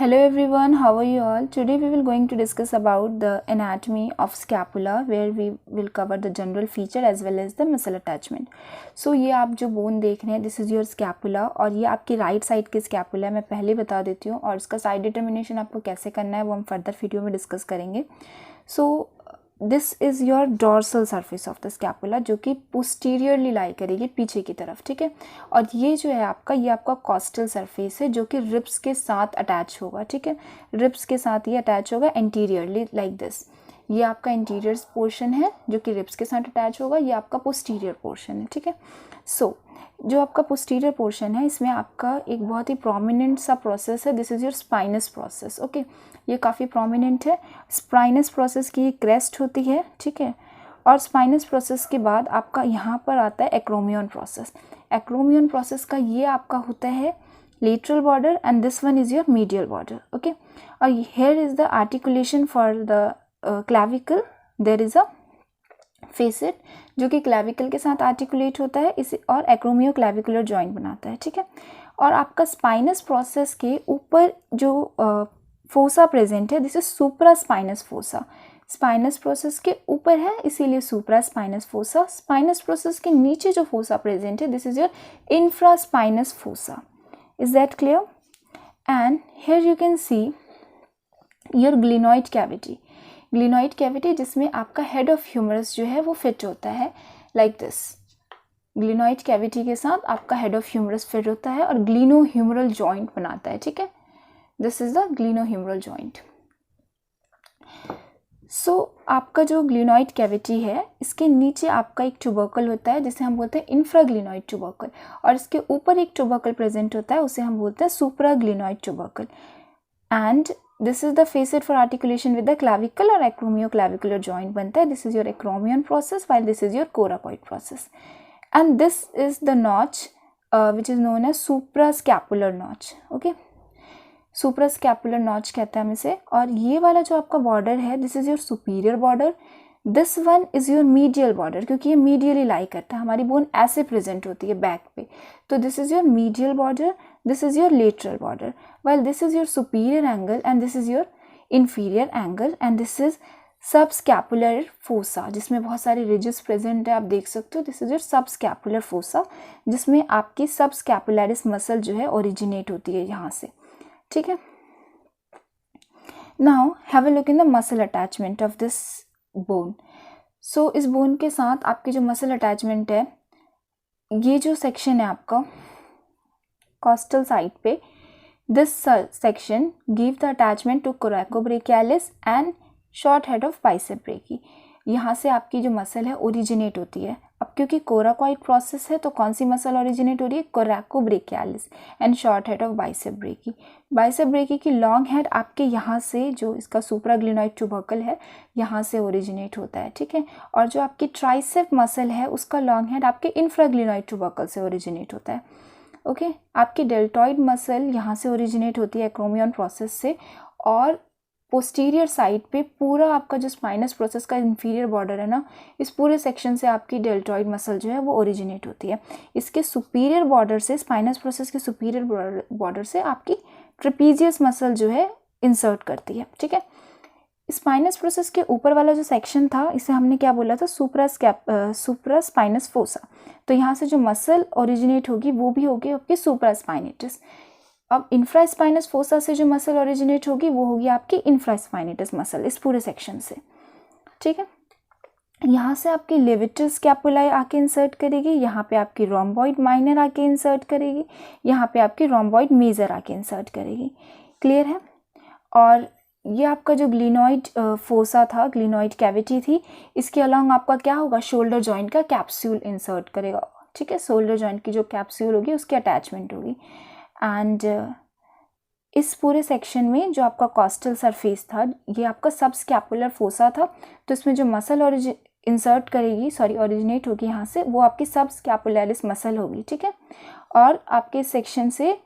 Hello everyone, how are you all? Today we will going to discuss about the anatomy of scapula where we will cover the general feature as well as the muscle attachment. So ये आप जो bone देख रहे हैं this is your scapula और ये आपकी right side की scapula है, मैं पहले बता देती हूँ और इसका side determination आपको कैसे करना है वो हम further वीडियो में डिस्कस करेंगे. So this is your dorsal surface of the scapula जो कि पोस्टीरियरली लाई करेगी पीछे की तरफ, ठीक है. और ये जो है आपका ये आपका कॉस्टल सरफेस है जो कि रिब्स के साथ अटैच होगा, ठीक है. रिब्स के साथ ये अटैच होगा एंटीरियरली लाइक दिस. ये आपका इंटीरियर पोर्शन है जो कि रिब्स के साथ अटैच होगा, ये आपका पोस्टीरियर पोर्शन है, ठीक है. सो जो आपका पोस्टीरियर पोर्शन है इसमें आपका एक बहुत ही प्रोमिनेंट सा प्रोसेस है, this is your spinous process. Okay, ये काफ़ी प्रोमिनेंट है. स्पाइनस प्रोसेस की क्रेस्ट होती है, ठीक है. और स्पाइनस प्रोसेस के बाद आपका यहाँ पर आता है एक्रोमियन प्रोसेस. एक्रोमियन प्रोसेस का ये आपका होता है lateral border and this one is your medial border. Okay, और here is the articulation for the clavicle. There is a facet जो कि क्लैविकल के साथ आर्टिकुलेट होता है इसे और एक्रोमियो क्लैविकुलर जॉइंट बनाता है, ठीक है. और आपका स्पाइनस प्रोसेस के ऊपर जो फोसा प्रेजेंट है this is supra spinous fossa. Spinous process के ऊपर है इसीलिए सुप्रा स्पाइनस फोसा. स्पाइनस प्रोसेस के नीचे जो फोसा प्रेजेंट है this is your infra spinous fossa. Is that clear? And here you can see your glenoid cavity. Glenoid cavity जिसमें आपका हेड ऑफ ह्यूमरस जो है वो फिट होता है लाइक दिस. ग्लिनॉइड कैविटी के साथ आपका हेड ऑफ ह्यूमरस फिट होता है और ग्लिनो ह्यूमरल जॉइंट बनाता है, ठीक है. This is the glenohumeral joint. So आपका जो ग्लिनॉइड कैविटी है इसके नीचे आपका एक ट्यूबरकल होता है जिसे हम बोलते हैं इंफ्राग्लिनॉइड ट्यूबरकल और इसके ऊपर एक ट्यूबरकल प्रेजेंट होता है उसे हम बोलते हैं supraglenoid tubercle. And this is the facet for articulation with the clavicle और एक्रोमियो क्लैविकुलर जॉइंट बनता है. This is your acromion process while this is your coracoid process. And this is the notch which is known as suprascapular notch. Okay, suprascapular notch कहते हैं हम इसे. और ये वाला जो आपका बॉर्डर है this is your superior border. This one is your medial border क्योंकि ये मीडियली लाई करता है, हमारी बोन ऐसे प्रेजेंट होती है बैक पे. तो this is your medial border, this is your lateral border while this is your superior angle and this is your inferior angle and this is subscapular fossa जिसमें बहुत सारे रिजेस प्रेजेंट है, आप देख सकते हो. This is your subscapular fossa जिसमें आपकी सबस्कैपुलरिस मसल जो है ओरिजिनेट होती है यहाँ से, ठीक है. Now have a look in the muscle attachment of this bone. So इस बोन के साथ आपकी जो मसल अटैचमेंट है ये जो सेक्शन है आपका कॉस्टल साइड पे, this section give the attachment to coracobrachialis and short head of bicep brachii. यहाँ से आपकी जो मसल है ओरिजिनेट होती है. अब क्योंकि कोराकॉइड प्रोसेस है तो कौन सी मसल ओरिजिनेट हो रही है? Coracobrachialis and short head of bicep brachii. Bicep brachii की लॉन्ग हेड आपके यहाँ से जो इसका सुप्राग्लिनॉइड ट्यूबरकल है यहाँ से ओरिजिनेट होता है, ठीक है. और जो आपकी ट्राइसेप मसल है उसका लॉन्ग हेड आपके इंफ्राग्लिनॉइड ट्यूबरकल से ओरिजिनेट होता है. ओके, आपकी डेल्टॉइड मसल यहाँ से ओरिजिनेट होती है एक्रोमियन प्रोसेस से और पोस्टीरियर साइड पे पूरा आपका जो स्पाइनस प्रोसेस का इंफीरियर बॉर्डर है ना इस पूरे सेक्शन से आपकी डेल्टॉइड मसल जो है वो ओरिजिनेट होती है. इसके सुपीरियर बॉर्डर से स्पाइनस प्रोसेस के सुपीरियर बॉर्डर से आपकी ट्रेपीजियस मसल जो है इंसर्ट करती है, ठीक है. स्पाइनस प्रोसेस के ऊपर वाला जो सेक्शन था इसे हमने क्या बोला था? सुप्रा स्पाइनस फोसा. तो यहाँ से जो मसल ओरिजिनेट होगी वो भी होगी आपकी सुप्रा स्पाइनेटिस. अब इंफ्रा स्पाइनस फोसा से जो मसल ओरिजिनेट होगी वो होगी आपकी इंफ्रा स्पाइनेटिस मसल इस पूरे सेक्शन से, ठीक है. यहाँ से आपकी लेविटस स्कैपुलाई आके इंसर्ट करेगी, यहाँ पे आपकी रोम्बॉइड माइनर आके इंसर्ट करेगी, यहाँ पे आपकी रोम्बॉइड मेजर आके इंसर्ट करेगी. क्लियर है? और ये आपका जो ग्लिनॉइड फोसा था, ग्लिनॉइड कैविटी थी, इसके अलॉन्ग आपका क्या होगा? शोल्डर जॉइंट का कैप्सूल इंसर्ट करेगा, ठीक है. शोल्डर जॉइंट की जो कैप्सूल होगी उसकी अटैचमेंट होगी. एंड इस पूरे सेक्शन में जो आपका कॉस्टल सरफेस था ये आपका सबस्कैपुलर फोसा था. तो इसमें जो मसल ओरिजिनेट होगी यहाँ से वो आपकी सबस्कैपुलरिस मसल होगी, ठीक है. और आपके सेक्शन से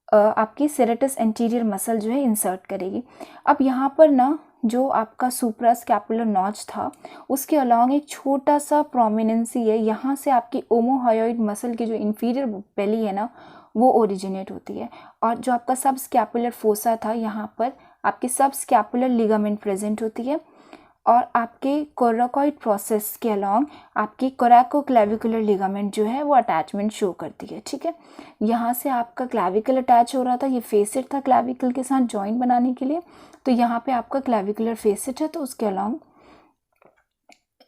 आपकी सेरेटस एंटीरियर मसल जो है इंसर्ट करेगी. अब यहाँ पर ना जो आपका सुप्रास्कैपुलर नॉच था उसके अलॉन्ग एक छोटा सा प्रोमिनेंसी है, यहाँ से आपकी ओमोहायोइड मसल की जो इंफीरियर बेली है ना वो ओरिजिनेट होती है. और जो आपका सब स्कैपुलर फोसा था, यहाँ पर आपकी सब स्कैपुलर लिगामेंट प्रेजेंट होती है, और आपके कोराकॉइड प्रोसेस के अलॉन्ग आपकी कोराकोक्लेविकुलर लिगामेंट जो है वो अटैचमेंट शो करती है। ठीक है, यहाँ से आपका क्लैविकल अटैच हो रहा था, ये फेसिट था क्लैविकल के साथ जॉइंट बनाने के लिए, तो यहाँ पे आपका क्लैविकुलर फेसिट है, तो उसके अलॉन्ग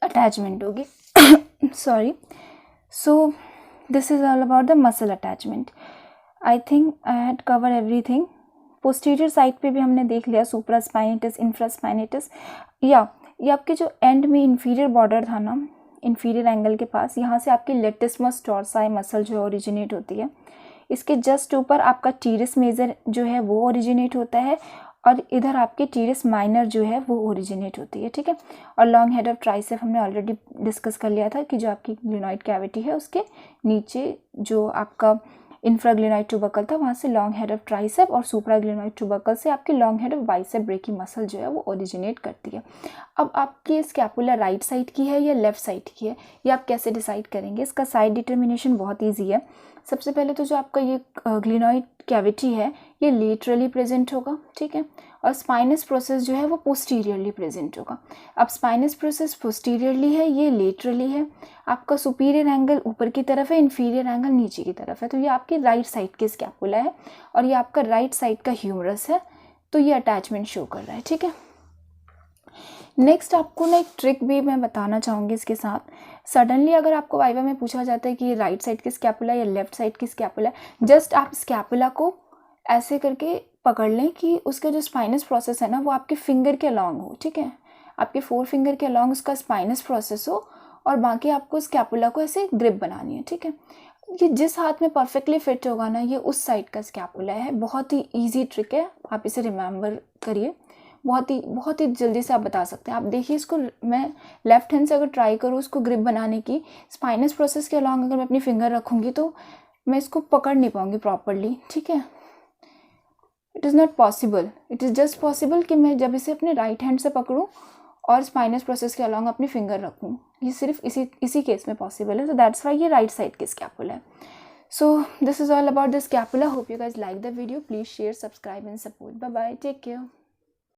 अटैचमेंट होगी। Sorry. So this is all about the muscle attachment. I think I had cover everything. Posterior side पे भी हमने देख लिया सुप्रास्पाइनेटस, इंफ्रास्पाइनेटस। या ये आपके जो एंड में इंफीरियर बॉर्डर था ना, इंफीरियर एंगल के पास, यहाँ से आपकी लेटिसमस टॉर्साई मसल जो है ओरिजिनेट होती है। इसके जस्ट ऊपर आपका टीरस मेजर जो है वो ओरिजिनेट होता है, और इधर आपकी टीरस माइनर जो है वो ओरिजिनेट होती है। ठीक है, और लॉन्ग हेड ऑफ ट्राइसेप हमने ऑलरेडी डिस्कस कर लिया था कि जो आपकी ग्लिनॉइड कैविटी है उसके नीचे जो आपका इंफ्राग्लिनॉइड ट्यूबरकल था, वहाँ से लॉन्ग हेड ऑफ ट्राइसेप और सुप्राग्लिनॉइड ट्यूबरकल से आपकी long head of bicep brachii muscle जो है वो ओरिजिनेट करती है। अब आपकी स्कैपुला राइट साइड की है या लेफ्ट साइड की है, ये आप कैसे डिसाइड करेंगे? इसका साइड डिटर्मिनेशन बहुत ईजी है। सबसे पहले तो जो आपका ये ग्लिनॉइड कैविटी है ये लेटरली प्रेजेंट होगा। ठीक है, और स्पाइनस प्रोसेस जो है वो पोस्टीरियरली प्रेजेंट होगा। अब स्पाइनस प्रोसेस पोस्टीरियरली है, ये लेटरली है। आपका सुपीरियर एंगल ऊपर की तरफ है, इन्फीरियर एंगल नीचे की तरफ है, तो ये आपकी राइट साइड की स्कैपुला है, और ये आपका राइट साइड का ह्यूमरस है, तो ये अटैचमेंट शो कर रहा है। ठीक है, नेक्स्ट आपको ना एक ट्रिक भी मैं बताना चाहूँगी इसके साथ। सडनली अगर आपको वाइवा में पूछा जाता है कि ये राइट साइड की स्कैपुला या लेफ्ट साइड की स्कैपुला, जस्ट आप स्कैपुला को ऐसे करके पकड़ लें कि उसका जो स्पाइनस प्रोसेस है ना वो आपके फिंगर के अलॉन्ग हो। ठीक है, आपके 4 फिंगर के अलॉन्ग उसका स्पाइनस प्रोसेस हो, और बाकी आपको स्कैपुला को ऐसे ग्रिप बनानी है। ठीक है, ये जिस हाथ में परफेक्टली फिट होगा ना, ये उस साइड का स्कैपुला है। बहुत ही ईजी ट्रिक है, आप इसे रिमेंबर करिए, बहुत ही जल्दी से आप बता सकते हैं। आप देखिए, इसको मैं लेफ्ट हैंड से अगर ट्राई करूँ उसको ग्रिप बनाने की, स्पाइनस प्रोसेस के अलॉन्ग अगर मैं अपनी फिंगर रखूँगी तो मैं इसको पकड़ नहीं पाऊँगी प्रॉपरली। ठीक है, it is not possible. It is just possible कि मैं जब इसे अपने राइट हैंड से पकड़ूँ और स्पाइनस प्रोसेस के अलॉन्ग अपनी फिंगर रखूँ, ये सिर्फ इसी केस में पॉसिबल है। तो दैट्स वाई ये राइट साइड की स्कैपुला है। So this is all about the scapula. Hope you guys like the video. Please share, subscribe and support. Bye bye, take care.